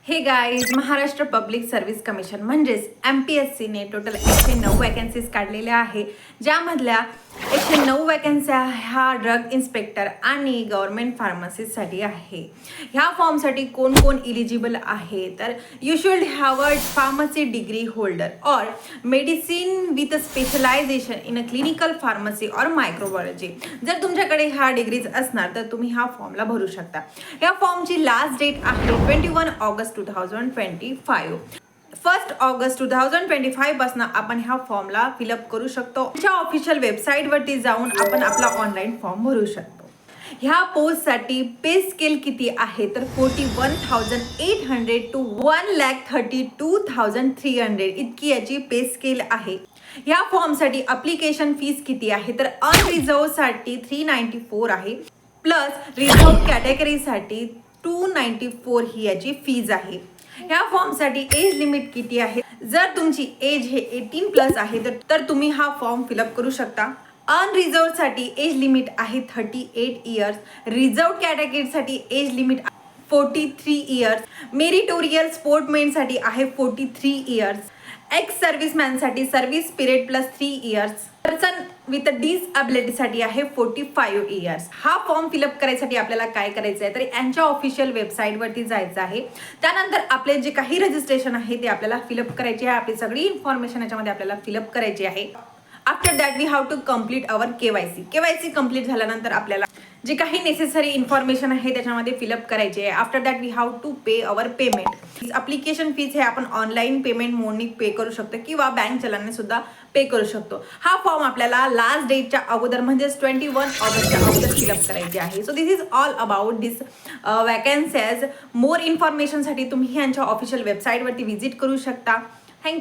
हे guys, Maharashtra public service commission म्हणजेच MPSCने total 109 vacancies काढलेल्या आहे, ज्यामधल्या 109 वॅकन्स्या ह्या ड्रग इन्स्पेक्टर आणि गव्हर्नमेंट फार्मसीसाठी आहे. ह्या फॉर्मसाठी कोण कोण इलिजिबल आहे तर you should have a pharmacy degree holder और medicine with specialisation in a clinical pharmacy और मायक्रोबायोलॉजी. जर तुमच्याकडे ह्या डिग्रीज असणार तर तुम्ही ह्या फॉर्मला भरू शकता. या फॉर्मची लास्ट डेट आहे 21 ऑगस्ट 2025. 1 ऑगस्ट 2025 पासून आपण ह्या फॉर्मला फिलअप करू शकतो. च्या ऑफिशियल वेबसाईटवरती जाऊन आपण आपला ऑनलाईन फॉर्म भरू शकतो. ह्या पोस्टसाठी पे स्केल किती आहे तर 41,800 to 1,32,300 इतकी याची पे स्केल आहे. ह्या फॉर्मसाठी अप्लिकेशन फीस किती आहे तर अनरिझर्वसाठी 394 आहे, प्लस रिझर्व कॅटेगरीसाठी 294 ही याची फीज आहे. ह्या फॉर्मसाठी एज लिमिट किती आहे, जर तुमची एज हे 18+ आहे तर तुम्ही हा फॉर्म फिलअप करू शकता. अनरिझर्वसाठी एज लिमिट आहे 38 इयर्स, रिझर्व कॅटेगरीसाठी एज लिमिट 43 इयर्स, मेरिटोरियल स्पोर्टमेनसाठी आहे 43 इयर्स, एक्स सर्व्हिसमॅनसाठी service period plus 3 years, person with डिसॅबिलिटीसाठी आहे 45 इयर्स. हा फॉर्म फिलअप करायसाठी आपल्याला काय करायचं आहे तर यांच्या ऑफिशियल वेबसाईटवरती जायचं आहे. त्यानंतर आपले जे काही रजिस्ट्रेशन आहे ते आपल्याला फिलअप करायचे आहे. आपली सगळी इन्फॉर्मेशन याच्यामध्ये आपल्याला फिलअप करायची आहे. After that we have to complete our KYC complete झाल्यानंतर आपल्याला जे काही नेसेसरी इन्फॉर्मेशन आहे त्याच्यामध्ये फिलअप करायचे आहे. After that we have to pay our payment. Application fees हे आपण ऑनलाईन पेमेंट मोडनी पे करू शकतो किंवा बँक चलाने सुद्धा पे करू शकतो. हा फॉर्म आपल्याला लास्ट डेटच्या अगोदर म्हणजेच 21 ऑगस्टच्या अगोदर फिलअप करायचे आहे. So this is all about this vacancies. More इन्फॉर्मेशनसाठी तुम्ही यांच्या ऑफिशियल वेबसाईटवरती व्हिजिट करू शकता. थँक्यू.